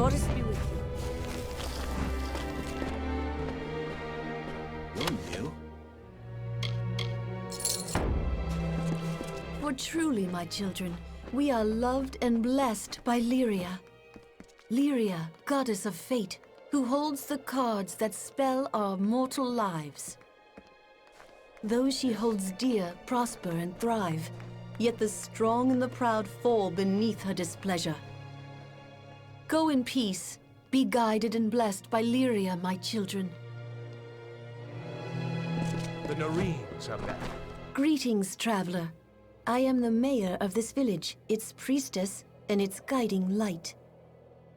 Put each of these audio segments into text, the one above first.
goddess be with you. You're new. For truly, my children, we are loved and blessed by Lyria. Lyria, goddess of fate, who holds the cards that spell our mortal lives. Those she holds dear prosper and thrive, yet the strong and the proud fall beneath her displeasure. Go in peace, be guided and blessed by Lyria, my children. The Nareens are back. Greetings, traveler. I am the mayor of this village, its priestess, and its guiding light.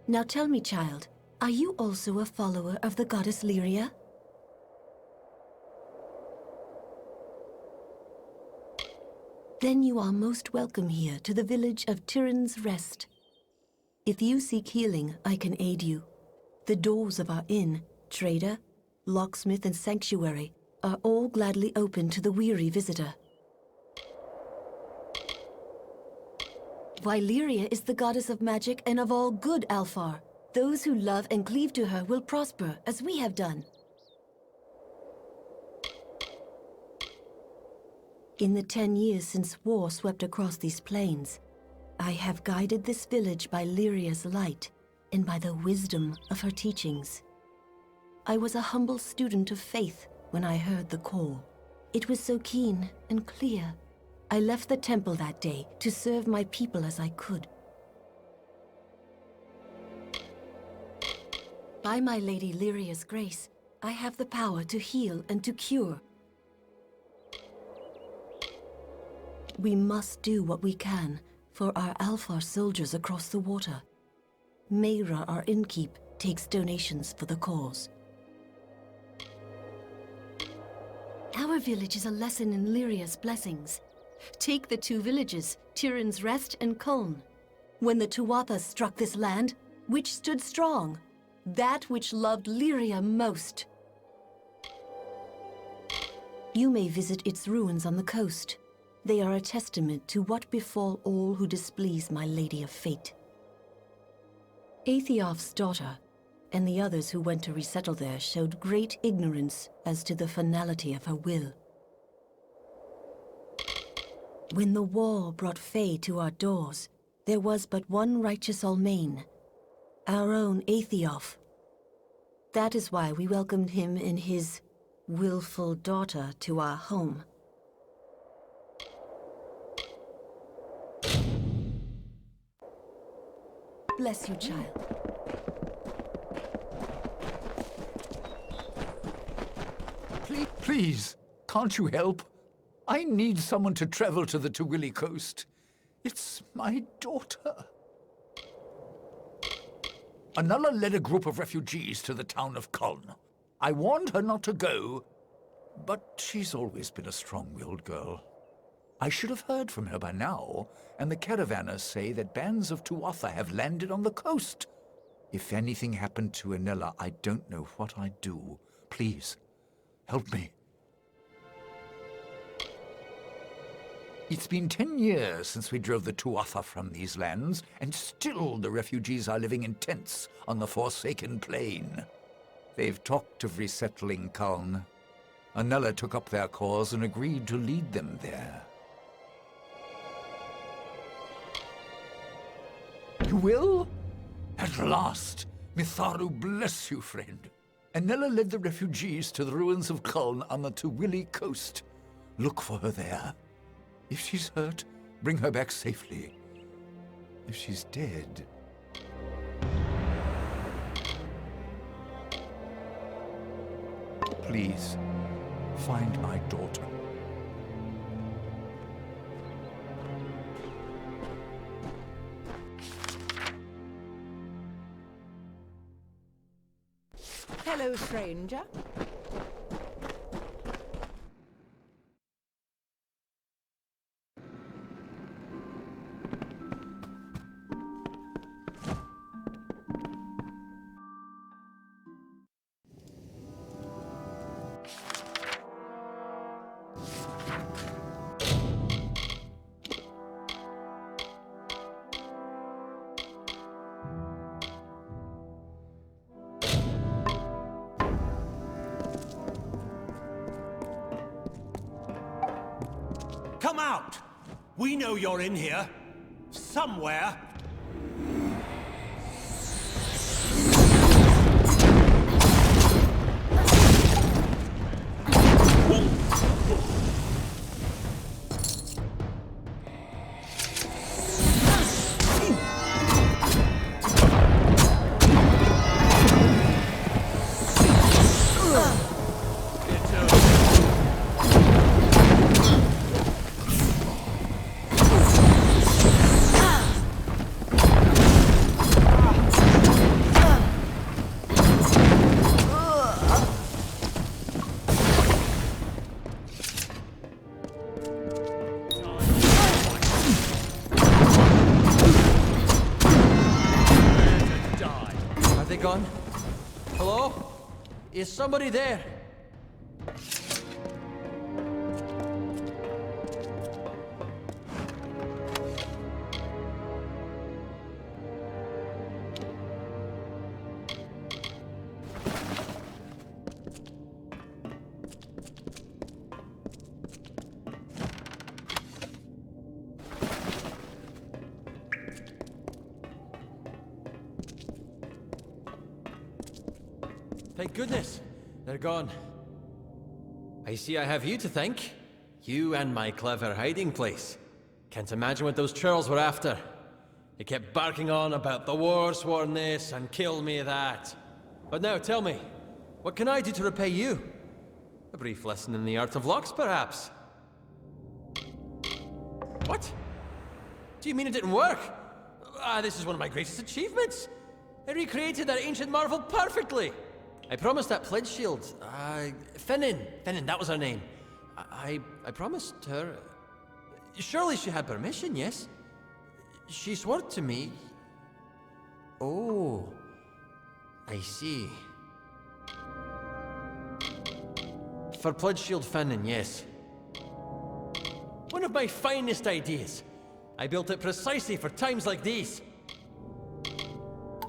Now tell me, child, are you also a follower of the goddess Lyria? Then you are most welcome here to the village of Tidings Rest. If you seek healing, I can aid you. The doors of our inn, trader, locksmith, and sanctuary are all gladly open to the weary visitor. Lyria is the goddess of magic and of all good, Alfar. Those who love and cleave to her will prosper, as we have done. In the 10 years since war swept across these plains, I have guided this village by Lyria's light and by the wisdom of her teachings. I was a humble student of faith when I heard the call. It was so keen and clear. I left the temple that day to serve my people as I could. By my Lady Lyria's grace, I have the power to heal and to cure. We must do what we can for our Alfar soldiers across the water. Mayra, our innkeep, takes donations for the cause. Our village is a lesson in Lyria's blessings. Take the two villages, Tidings Rest and Kuln. When the Tuathas struck this land, which stood strong? That which loved Lyria most. You may visit its ruins on the coast. They are a testament to what befall all who displease my Lady of Fate. Aethiof's daughter, and the others who went to resettle there showed great ignorance as to the finality of her will. When the war brought Fae to our doors, there was but one righteous Almain, our own Aethiof. That is why we welcomed him and his willful daughter to our home. Bless you, child. Please, can't you help? I need someone to travel to the Tuwili coast. It's my daughter. Anala led a group of refugees to the town of Kuln. I warned her not to go, but she's always been a strong-willed girl. I should have heard from her by now, and the caravanners say that bands of Tuatha have landed on the coast. If anything happened to Anela, I don't know what I'd do. Please, help me. It's been 10 years since we drove the Tuatha from these lands, and still the refugees are living in tents on the Forsaken Plain. They've talked of resettling Kuln. Anela took up their cause and agreed to lead them there. You will? At last! Mitharu bless you, friend. Anela led the refugees to the ruins of Kuln on the Tuwili coast. Look for her there. If she's hurt, bring her back safely. If she's dead... Please, find my daughter. Hello, stranger. come out! We know you're in here. Somewhere. Gone? Hello? Is somebody there? Thank goodness, they're gone. I see I have you to thank. You and my clever hiding place. Can't imagine what those churls were after. They kept barking on about the war sworn this and kill me that. But now tell me, what can I do to repay you? A brief lesson in the art of locks, perhaps? What? Do you mean it didn't work? This is one of my greatest achievements. I recreated that ancient marvel perfectly. I promised that pledge shield. Finnan, that was her name. I promised her. Surely she had permission, yes? She swore to me. Oh, I see. For pledge shield Finnan, yes. One of my finest ideas. I built it precisely for times like these.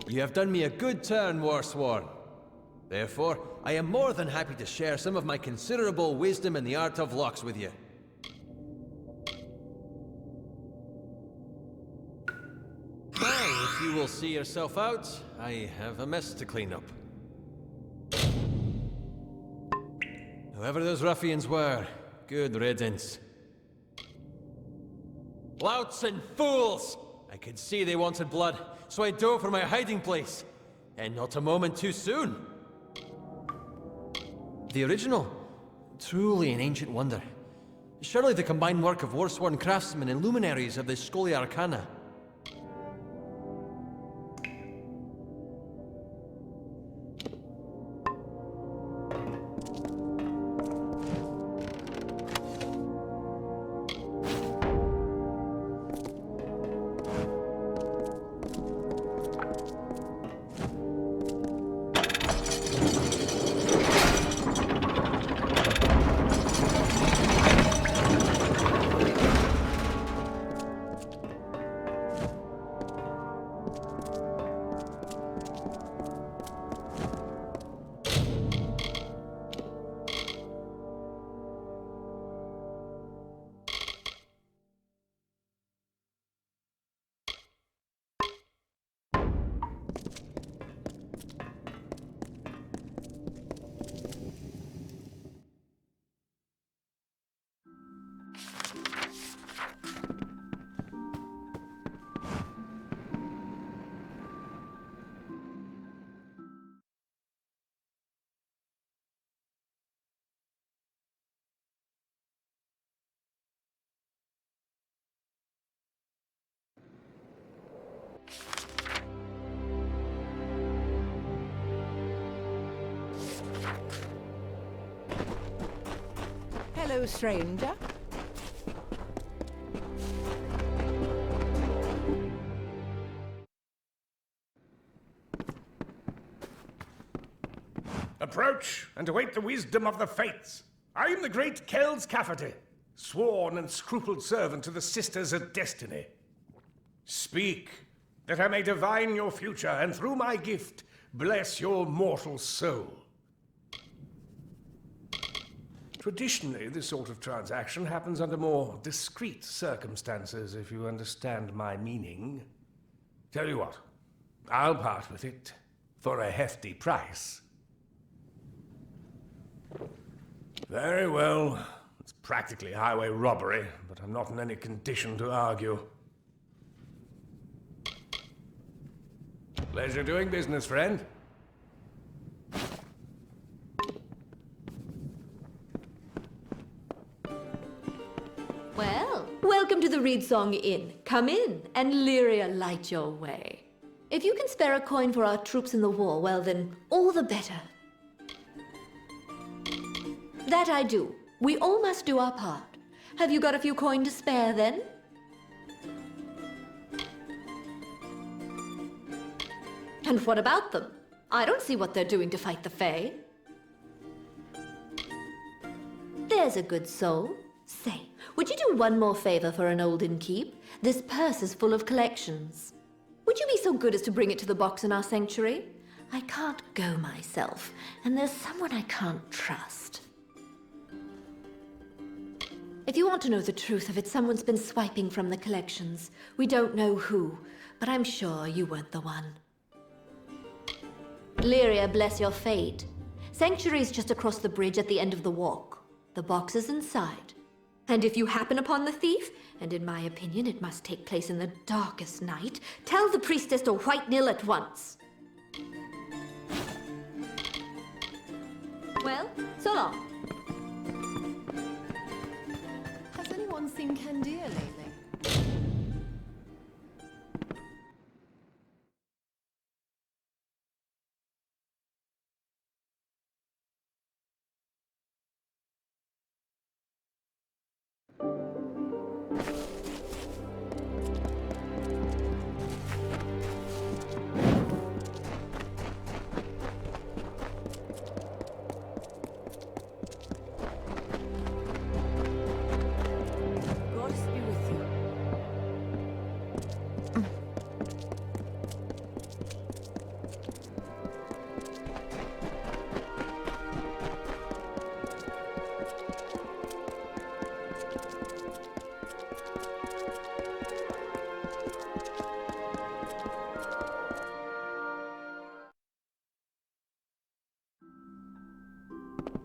You have done me a good turn, Warsworn. Therefore, I am more than happy to share some of my considerable wisdom in the art of locks with you. Now, if you will see yourself out, I have a mess to clean up. Whoever those ruffians were, good riddance. Louts and fools! I could see they wanted blood, so I dove for my hiding place. And not a moment too soon. The original? Truly an ancient wonder. Surely the combined work of warsworn craftsmen and luminaries of the Scholia Arcana. Hello, stranger. Approach and await the wisdom of the fates. I am the great Kells Cafferty, sworn and scrupled servant to the Sisters of Destiny. Speak, that I may divine your future, and through my gift, bless your mortal soul. Traditionally, this sort of transaction happens under more discreet circumstances, if you understand my meaning. Tell you what, I'll part with it for a hefty price. Very well. It's practically highway robbery, but I'm not in any condition to argue. Pleasure doing business, friend. Well, welcome to the Reedsong Inn. Come in, and Lyria light your way. If you can spare a coin for our troops in the war, well then, all the better. That I do. We all must do our part. Have you got a few coin to spare, then? And what about them? I don't see what they're doing to fight the Fae. There's a good soul. Say, would you do one more favor for an olden keep? This purse is full of collections. Would you be so good as to bring it to the box in our sanctuary? I can't go myself, and there's someone I can't trust. If you want to know the truth of it, someone's been swiping from the collections. We don't know who, but I'm sure you weren't the one. Lyria, bless your fate. Sanctuary's just across the bridge at the end of the walk. The box is inside. And if you happen upon the thief, and in my opinion it must take place in the darkest night, tell the priestess to white nil at once. Well, so long. Has anyone seen Candia lately?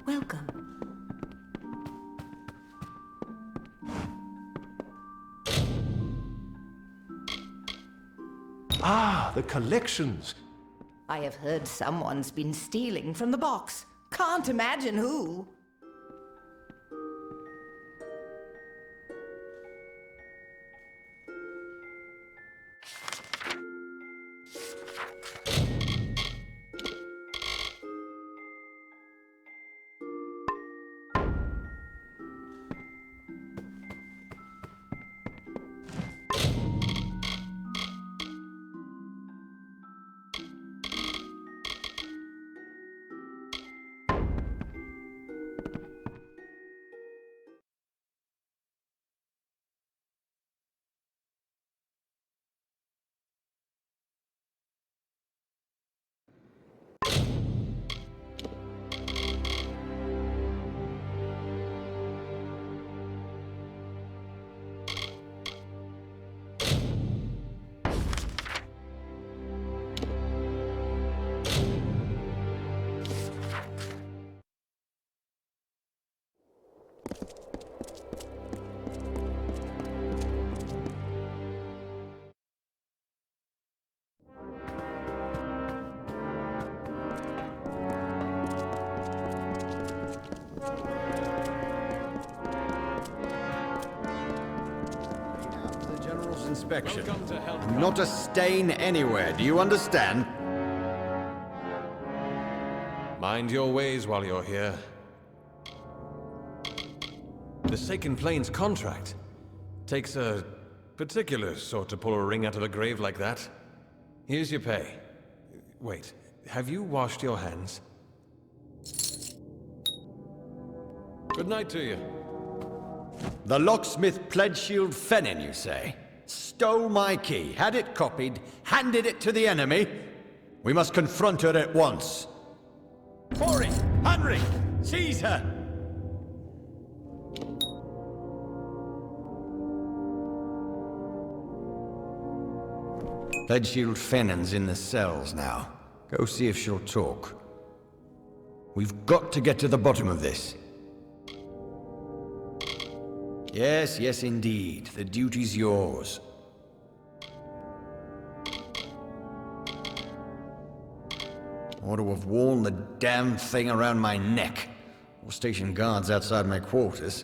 Welcome. Ah, the collections. I have heard someone's been stealing from the box. Can't imagine who. Inspection. Not a stain anywhere, do you understand? Mind your ways while you're here. The Saken Plains contract takes a particular sort to pull a ring out of a grave like that. Here's your pay. Wait, have you washed your hands? Good night to you. The locksmith Pledgeshield Fennin, you say? Stole my key, had it copied, handed it to the enemy? We must confront her at once. Corey! Henry! Seize her! Pledgeshield Fennen's in the cells now. Go see if she'll talk. We've got to get to the bottom of this. Yes, yes indeed. The duty's yours. Ought to have worn the damn thing around my neck. Or station guards outside my quarters.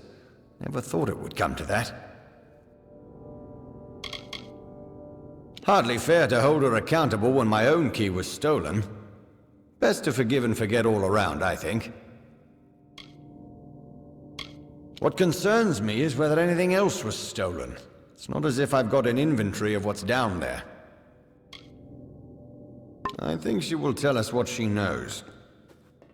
Never thought it would come to that. Hardly fair to hold her accountable when my own key was stolen. Best to forgive and forget all around, I think. What concerns me is whether anything else was stolen. It's not as if I've got an inventory of what's down there. I think she will tell us what she knows.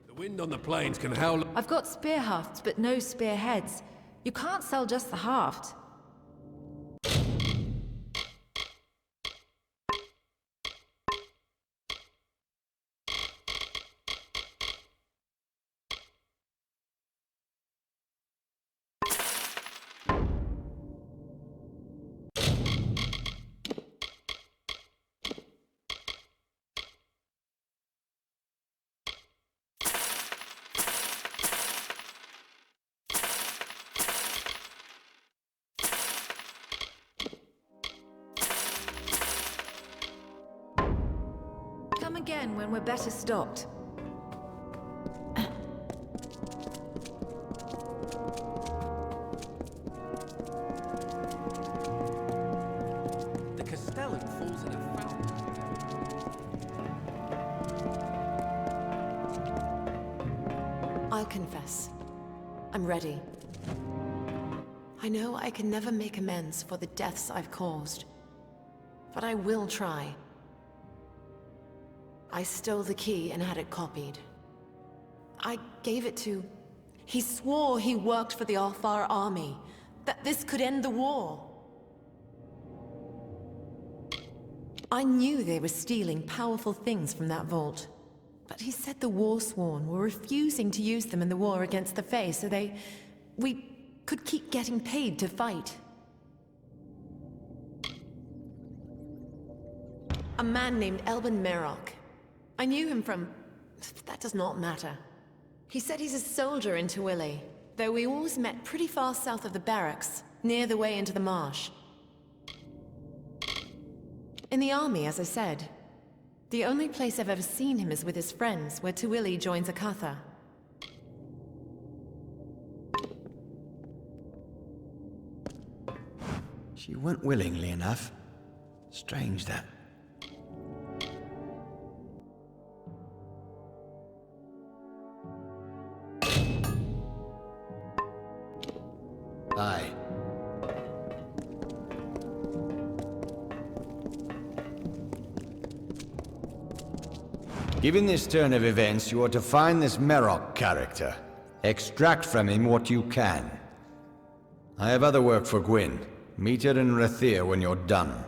The wind on the plains can howl. I've got spear hafts, but no spearheads. You can't sell just the haft. Come again when we're better stocked. The Castellan falls in a fountain. I'll confess. I'm ready. I know I can never make amends for the deaths I've caused. But I will try. I stole the key and had it copied. I gave it to... He swore he worked for the Alfar army, that this could end the war. I knew they were stealing powerful things from that vault. But he said the Warsworn were refusing to use them in the war against the Fae, so we could keep getting paid to fight. A man named Elben Merok. I knew him from... that does not matter. He said he's a soldier in Duel, though we always met pretty far south of the barracks, near the way into the marsh. In the army, as I said. The only place I've ever seen him is with his friends, where Duel joins Akatha. She went willingly enough. Strange that. Aye. Given this turn of events, you are to find this Merok character. Extract from him what you can. I have other work for Gwyn. Meet her in Rathir when you're done.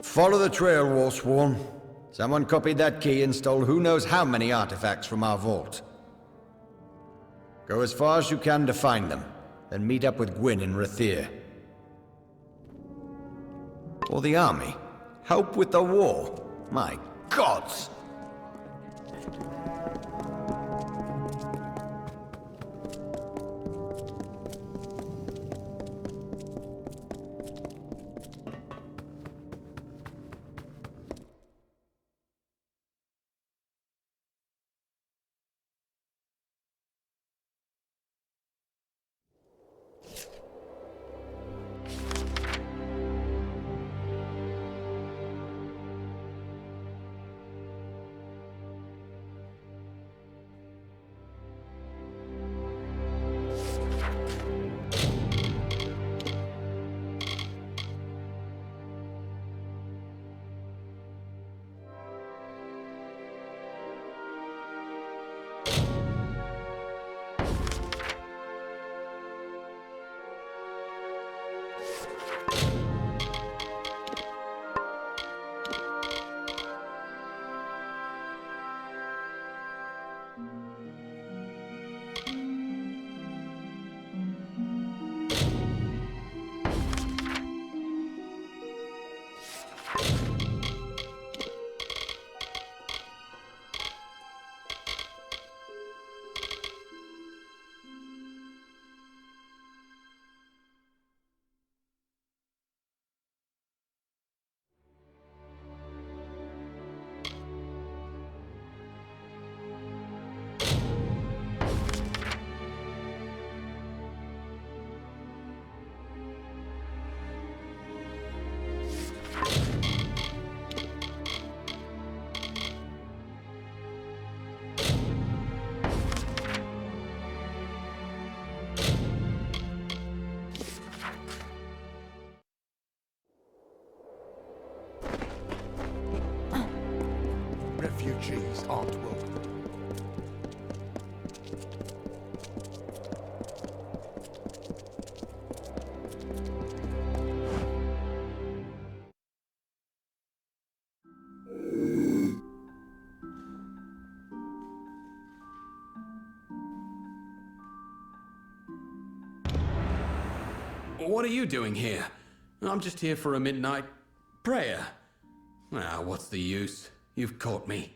Follow the trail, Warsworn. Someone copied that key and stole who knows how many artifacts from our vault. Go as far as you can to find them, then meet up with Gwyn in Rathir. Or the army. Help with the war. My gods! what are you doing here? I'm just here for a midnight prayer. Ah, what's the use? You've caught me.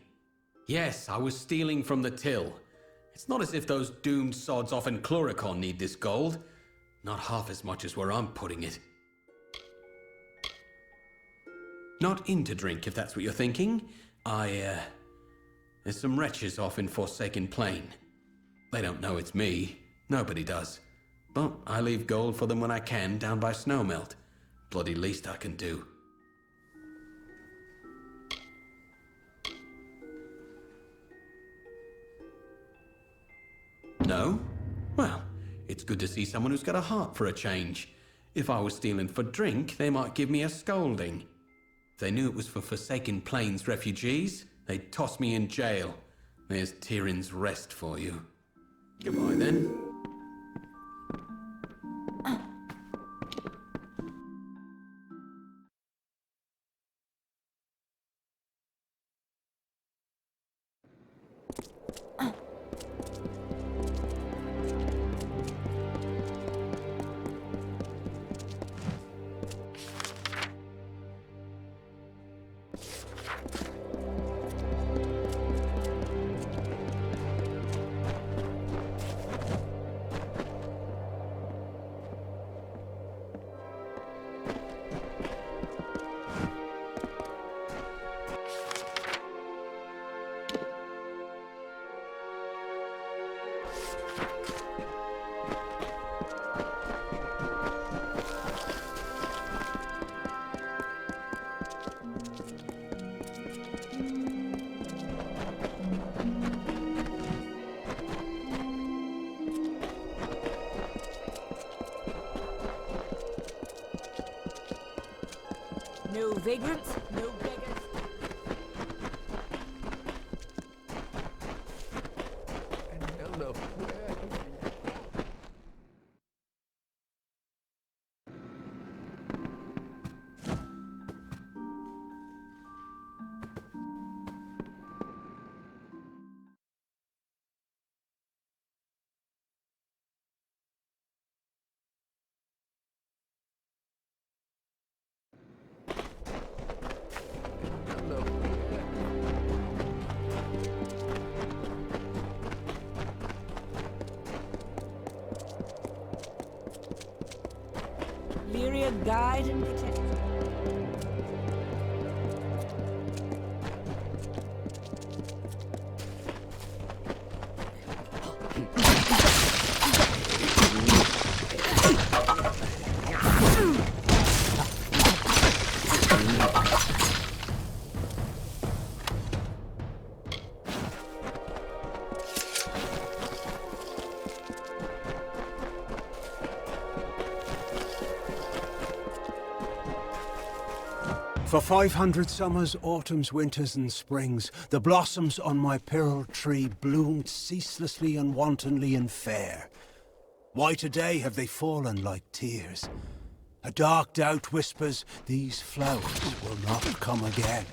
Yes, I was stealing from the till. It's not as if those doomed sods off in Cluricon need this gold. Not half as much as where I'm putting it. Not in to drink, if that's what you're thinking. There's some wretches off in Forsaken Plain. They don't know it's me. Nobody does. But I leave gold for them when I can down by Snowmelt. Bloody least I can do. No? Well, it's good to see someone who's got a heart for a change. If I was stealing for drink, they might give me a scolding. If they knew it was for Forsaken Plains refugees, they'd toss me in jail. There's Tyrion's rest for you. Goodbye then. No vagrants, no beggars. Hello. Lyria, guide and protect. For 500 summers, autumns, winters, and springs, the blossoms on my pearl tree bloomed ceaselessly and wantonly and fair. Why today have they fallen like tears? A dark doubt whispers, these flowers will not come again.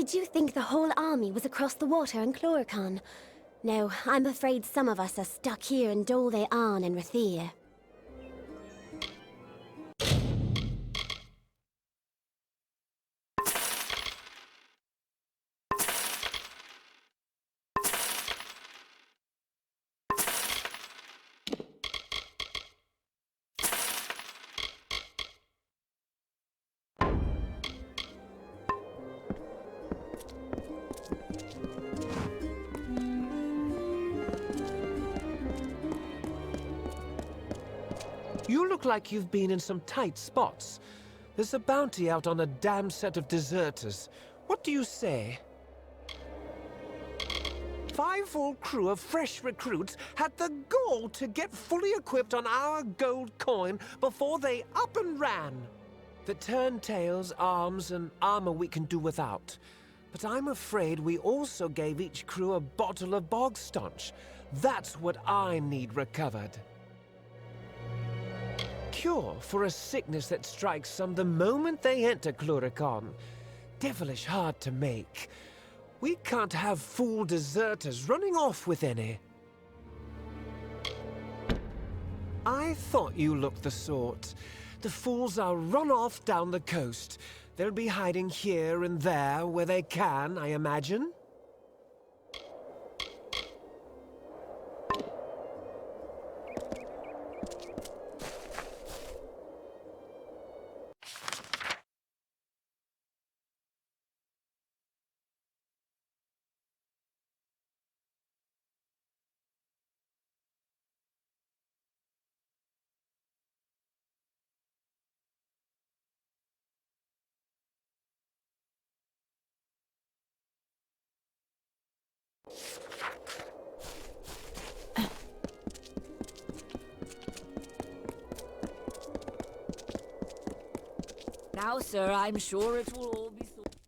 Did you think the whole army was across the water in Chloricon? No, I'm afraid some of us are stuck here in Dol they Arn and Rathir. You look like you've been in some tight spots. There's a bounty out on a damn set of deserters. What do you say? 5 full crew of fresh recruits had the gall to get fully equipped on our gold coin before they up and ran. The turntails, arms, and armor we can do without. But I'm afraid we also gave each crew a bottle of bog staunch. That's what I need recovered. Cure for a sickness that strikes some the moment they enter Chloricon. Devilish hard to make. We can't have fool deserters running off with any. I thought you looked the sort. The fools are run off down the coast. They'll be hiding here and there where they can, I imagine. Now, sir, I'm sure it will all be sorted.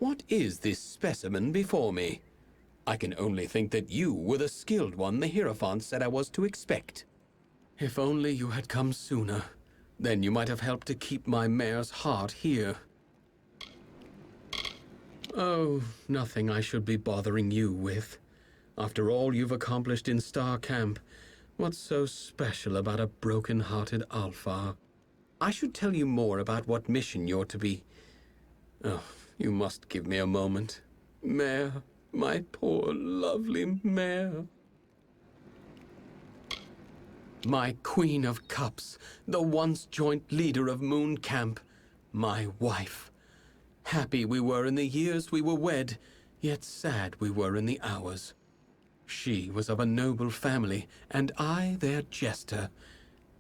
What is this specimen before me? I can only think that you were the skilled one the Hierophant said I was to expect. If only you had come sooner, then you might have helped to keep my mare's heart here. Oh, nothing I should be bothering you with. After all you've accomplished in Star Camp, what's so special about a broken-hearted Alpha? I should tell you more about what mission you're to be... Oh, you must give me a moment. Mare, my poor, lovely mare. My Queen of Cups, the once joint leader of Moon Camp, my wife. Happy we were in the years we were wed, yet sad we were in the hours. She was of a noble family, and I their jester.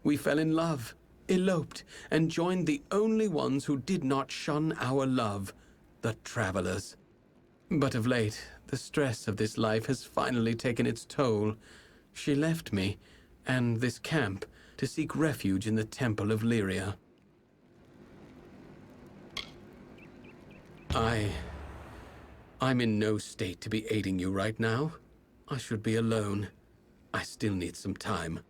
We fell in love, eloped, and joined the only ones who did not shun our love, the travelers. But of late, the stress of this life has finally taken its toll. She left me, and this camp to seek refuge in the Temple of Lyria. I'm in no state to be aiding you right now. I should be alone. I still need some time.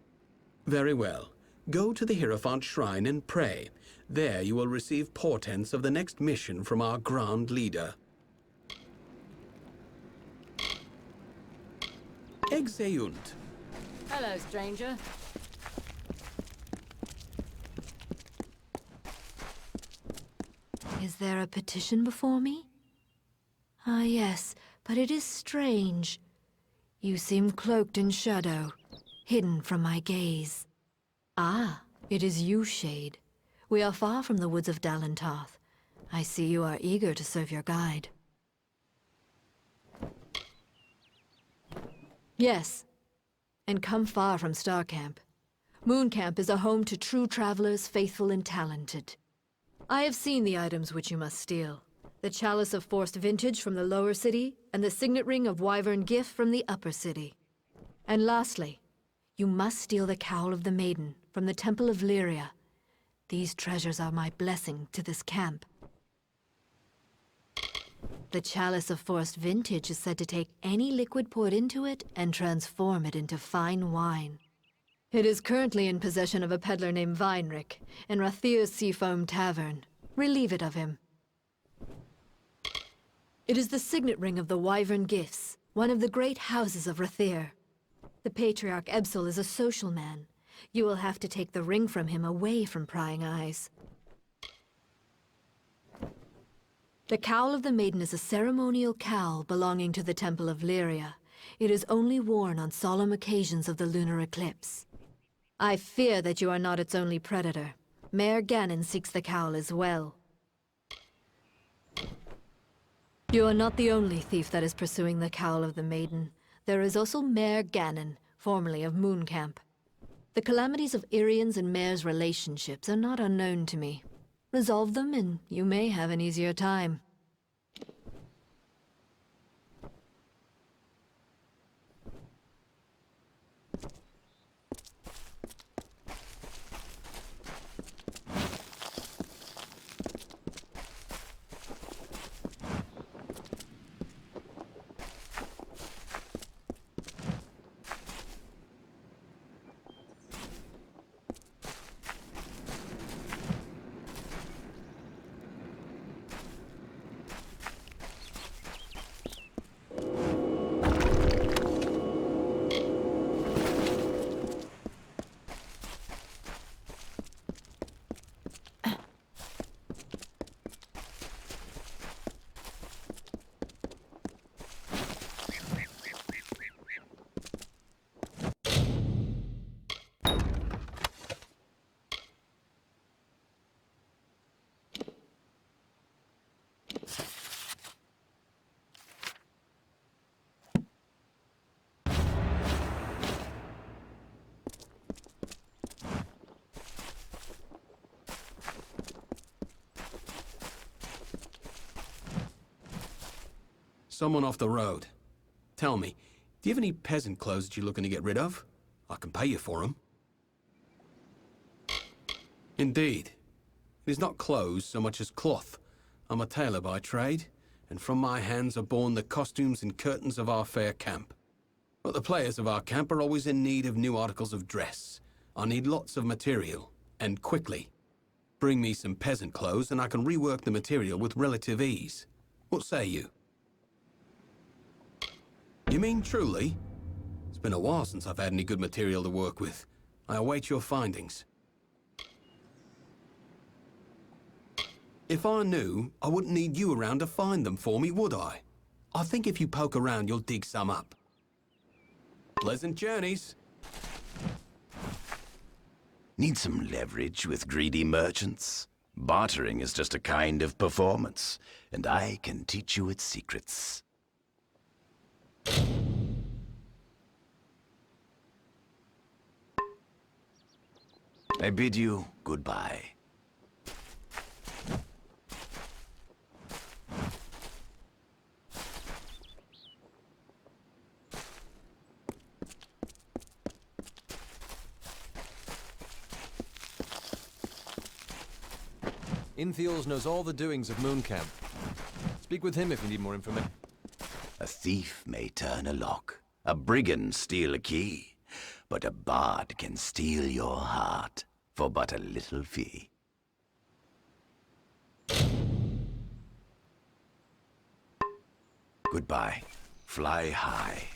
Very well. Go to the Hierophant Shrine and pray. There you will receive portents of the next mission from our Grand Leader. Exeunt. Hello, stranger. Is there a petition before me? Ah, yes, but it is strange. You seem cloaked in shadow, hidden from my gaze. Ah, it is you, Shade. We are far from the woods of Dalentarth. I see you are eager to serve your guide. Yes, and come far from Starcamp. Mooncamp is a home to true travelers, faithful and talented. I have seen the items which you must steal. The Chalice of Forced Vintage from the lower city, and the Signet Ring of Wyvern Gift from the upper city. And lastly, you must steal the Cowl of the Maiden from the Temple of Lyria. These treasures are my blessing to this camp. The Chalice of Forced Vintage is said to take any liquid poured into it and transform it into fine wine. It is currently in possession of a peddler named Weinrich in Rathir's Seafoam Tavern. Relieve it of him. It is the signet ring of the Wyvern Gifts, one of the great houses of Rathir. The Patriarch Ebsel is a social man. You will have to take the ring from him away from prying eyes. The Cowl of the Maiden is a ceremonial cowl belonging to the Temple of Lyria. It is only worn on solemn occasions of the lunar eclipse. I fear that you are not its only predator. Mayor Ganon seeks the cowl as well. You are not the only thief that is pursuing the Cowl of the Maiden. There is also Mayor Ganon, formerly of Mooncamp. The calamities of Irian's and Mayor's relationships are not unknown to me. Resolve them and you may have an easier time. Someone off the road. Tell me, do you have any peasant clothes that you're looking to get rid of? I can pay you for them. Indeed. It is not clothes so much as cloth. I'm a tailor by trade, and from my hands are born the costumes and curtains of our fair camp. But the players of our camp are always in need of new articles of dress. I need lots of material, and quickly. Bring me some peasant clothes and I can rework the material with relative ease. What say you? You mean truly? It's been a while since I've had any good material to work with. I await your findings. If I knew, I wouldn't need you around to find them for me, would I? I think if you poke around, you'll dig some up. Pleasant journeys. Need some leverage with greedy merchants? Bartering is just a kind of performance, and I can teach you its secrets. I bid you goodbye. Infiels knows all the doings of Moon Camp. Speak with him if you need more information. A thief may turn a lock, a brigand steal a key, but a bard can steal your heart for but a little fee. Goodbye. Fly high.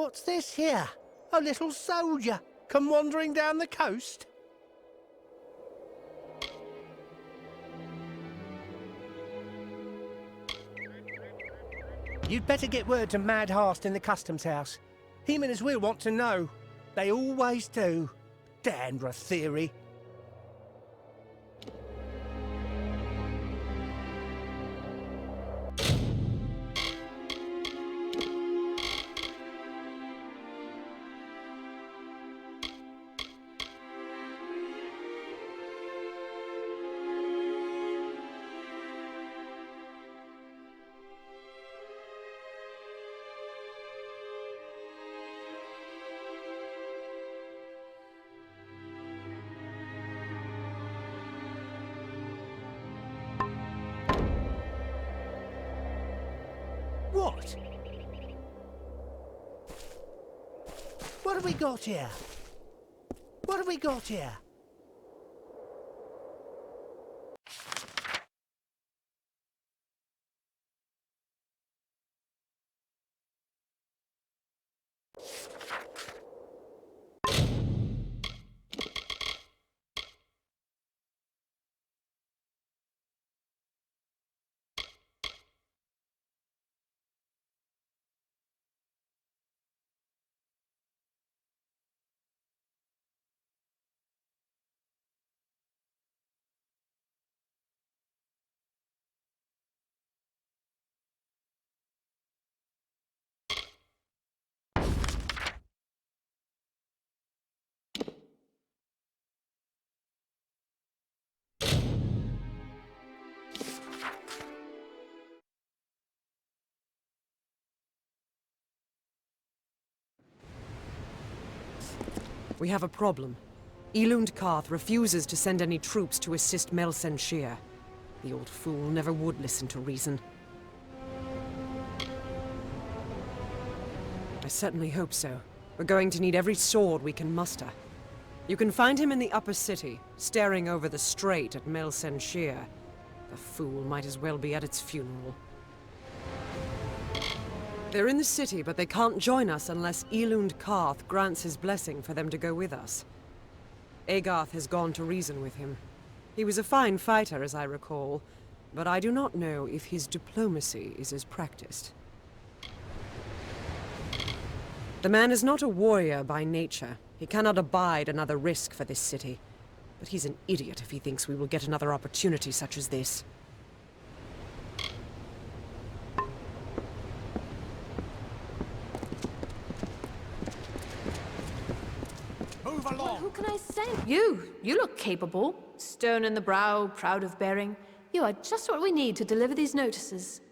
What's this here? A little soldier come wandering down the coast? You'd better get word to Mad Hast in the customs house. Him and his will want to know. They always do. Dandra theory. What? What have we got here? What have we got here? We have a problem. Elund Karth refuses to send any troops to assist Melsenshir. The old fool never would listen to reason. I certainly hope so. We're going to need every sword we can muster. You can find him in the upper city, staring over the strait at Melsenshir. The fool might as well be at its funeral. They're in the city, but they can't join us unless Elund Karth grants his blessing for them to go with us. Agarth has gone to reason with him. He was a fine fighter, as I recall, but I do not know if his diplomacy is as practiced. The man is not a warrior by nature. He cannot abide another risk for this city. But he's an idiot if he thinks we will get another opportunity such as this. Move along! Well, who can I send? You look capable. Stern in the brow, proud of bearing. You are just what we need to deliver these notices.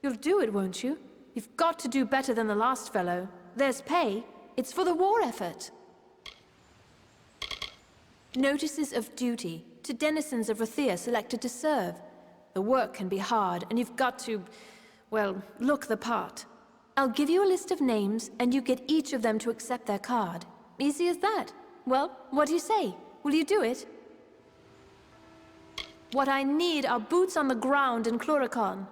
You'll do it, won't you? You've got to do better than the last fellow. There's pay. It's for the war effort. Notices of duty to denizens of Rathia selected to serve. The work can be hard, and you've got to, well, look the part. I'll give you a list of names, and you get each of them to accept their card. Easy as that. Well, what do you say? Will you do it? What I need are boots on the ground in Chloricon.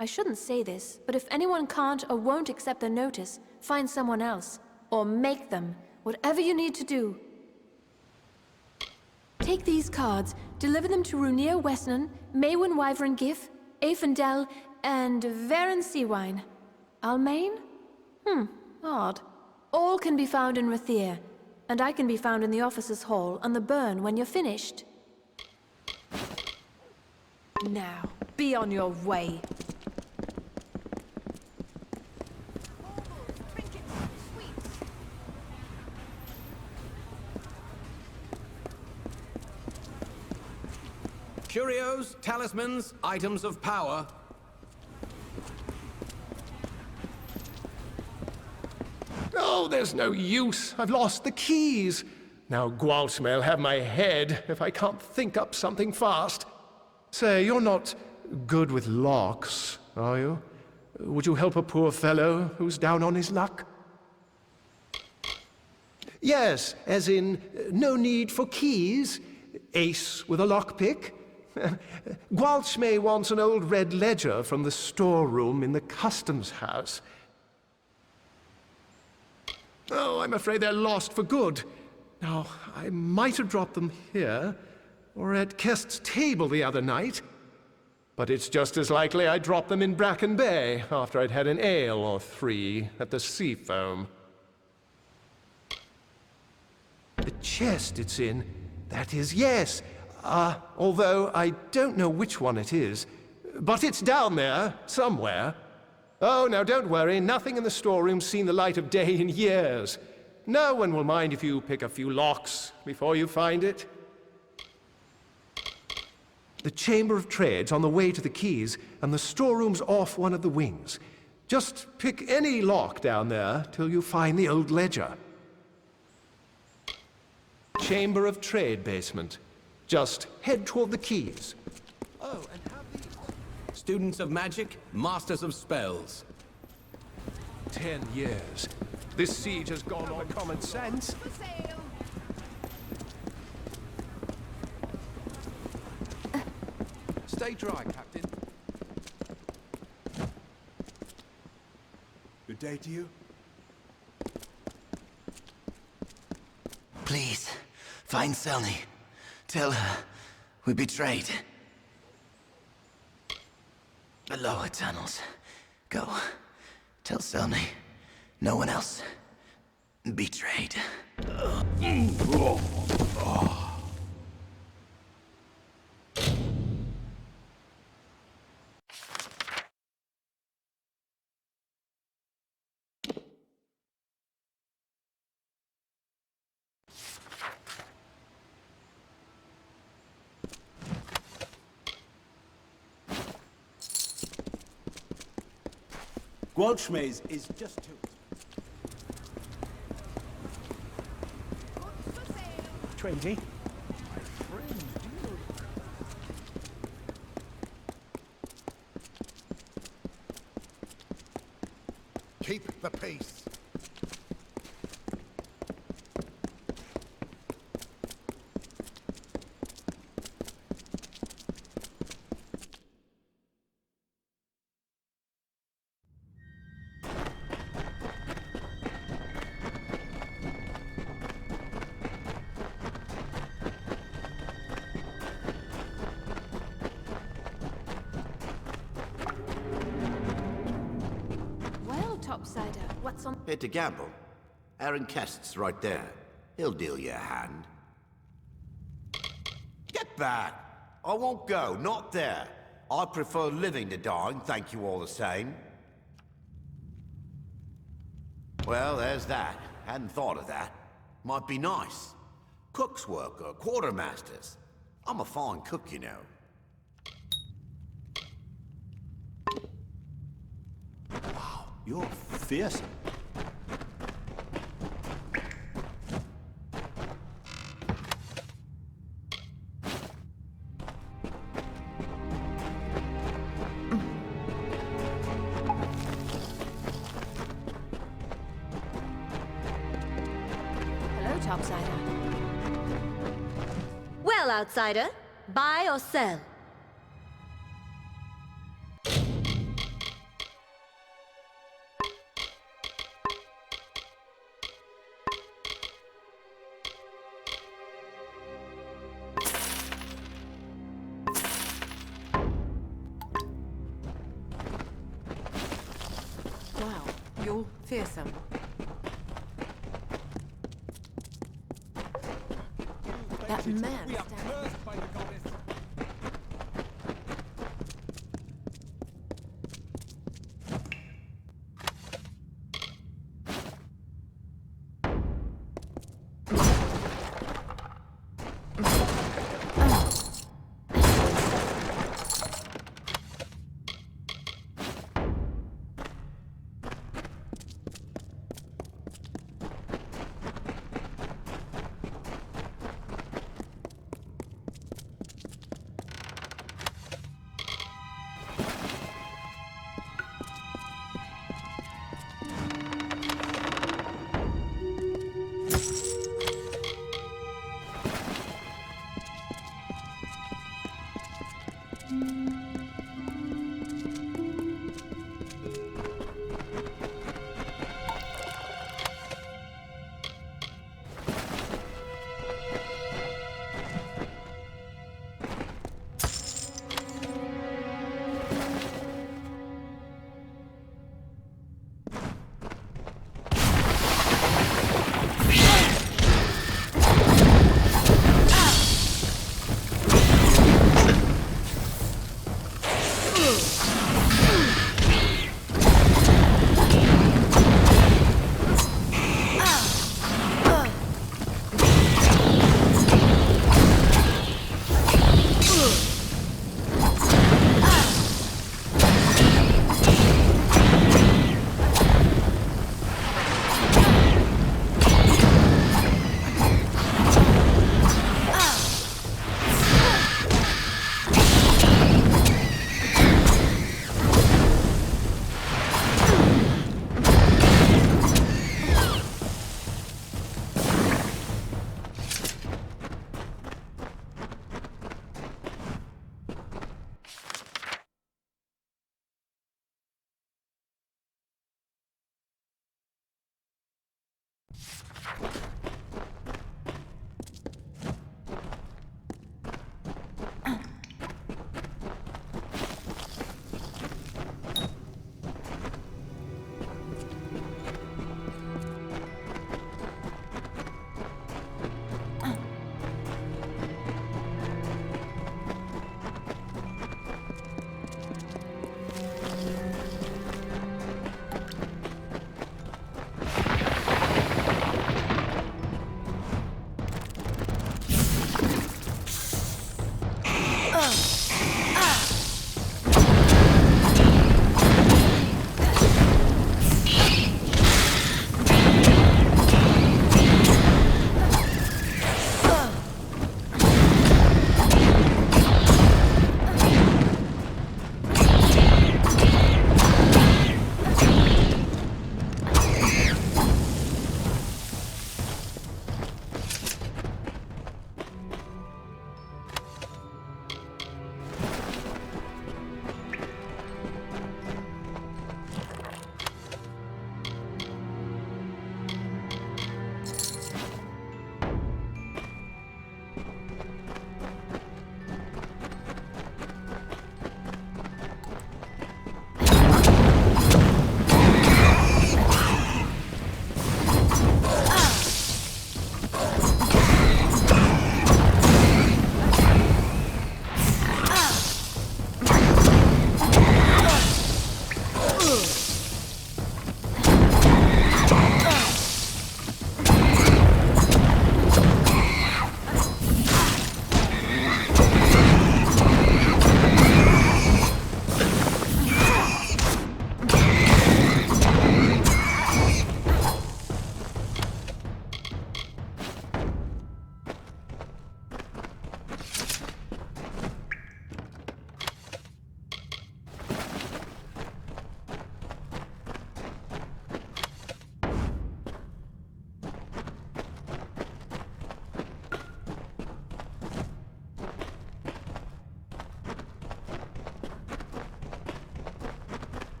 I shouldn't say this, but if anyone can't or won't accept the notice, find someone else. Or make them. Whatever you need to do. Take these cards, deliver them to Runir Westnon, Maywin Wyvern Gif, Afendel, and Varen Seawine. Almain? Odd. All can be found in Rathir, and I can be found in the officers' hall on the burn when you're finished. Now, be on your way. Curios, talismans, items of power. Oh, there's no use. I've lost the keys. Now Gwaltmay'll have my head if I can't think up something fast. Say, you're not good with locks, are you? Would you help a poor fellow who's down on his luck? Yes, as in, no need for keys. Ace with a lockpick. Gwaltmay wants an old red ledger from the storeroom in the customs house. Oh, I'm afraid they're lost for good. Now, I might have dropped them here, or at Kest's table the other night. But it's just as likely I dropped them in Bracken Bay after I'd had an ale or 3 at the Seafoam. The chest it's in, that is, yes. Although I don't know which one it is. But it's down there, somewhere. Oh, now don't worry, nothing in the storeroom's seen the light of day in years. No one will mind if you pick a few locks before you find it. The Chamber of Trade's on the way to the keys, and the storeroom's off one of the wings. Just pick any lock down there till you find the old ledger. Chamber of Trade basement. Just head toward the keys. Oh, and have these. Students of magic, masters of spells. 10 years. This siege has gone on common sense. Stay dry, Captain. Good day to you. Please, find Selny. Tell her we betrayed. The lower tunnels. Go. Tell Selny. No one else. Betrayed. Gwalchmaze is just to... 20. Keep the peace. Topsider, what's on... Here to gamble. Aaron Kest's right there. He'll deal you a hand. Get back! I won't go, not there. I prefer living to dying, thank you all the same. Well, there's that. Hadn't thought of that. Might be nice. Cook's work or quartermaster's. I'm a fine cook, you know. You're fearsome. Hello, Topsider. Well, outsider, buy or sell? Wow, you're fearsome. That man We are cursed by the goddess.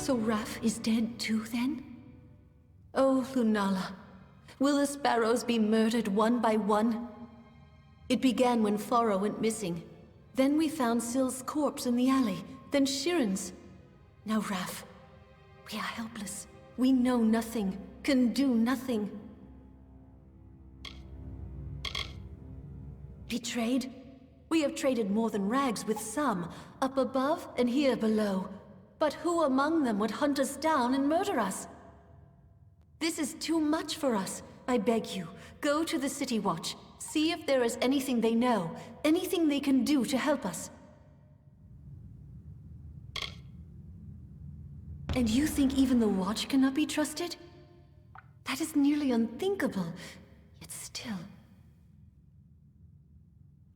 So Raph is dead too, then? Oh, Lunala, will the Sparrows be murdered one by one? It began when Faro went missing. Then we found Syl's corpse in the alley, then Shiren's. Now Raph. We are helpless. We know nothing, can do nothing. Betrayed? We have traded more than rags with some, up above and here below. But who among them would hunt us down and murder us? This is too much for us. I beg you, go to the City Watch. See if there is anything they know, anything they can do to help us. And you think even the Watch cannot be trusted? That is nearly unthinkable, yet still.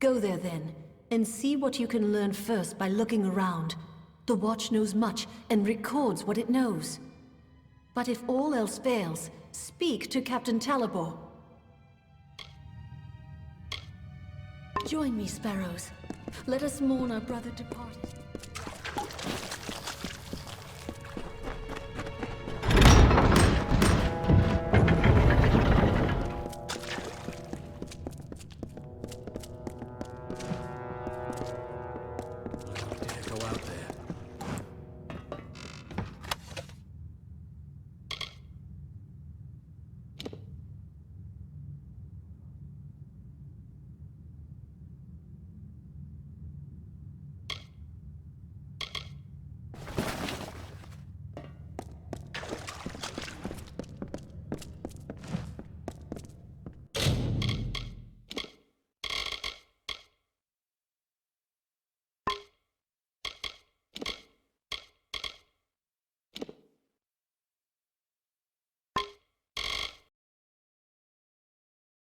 Go there then, and see what you can learn first by looking around. The Watch knows much, and records what it knows. But if all else fails, speak to Captain Talibor. Join me, Sparrows. Let us mourn our brother departed.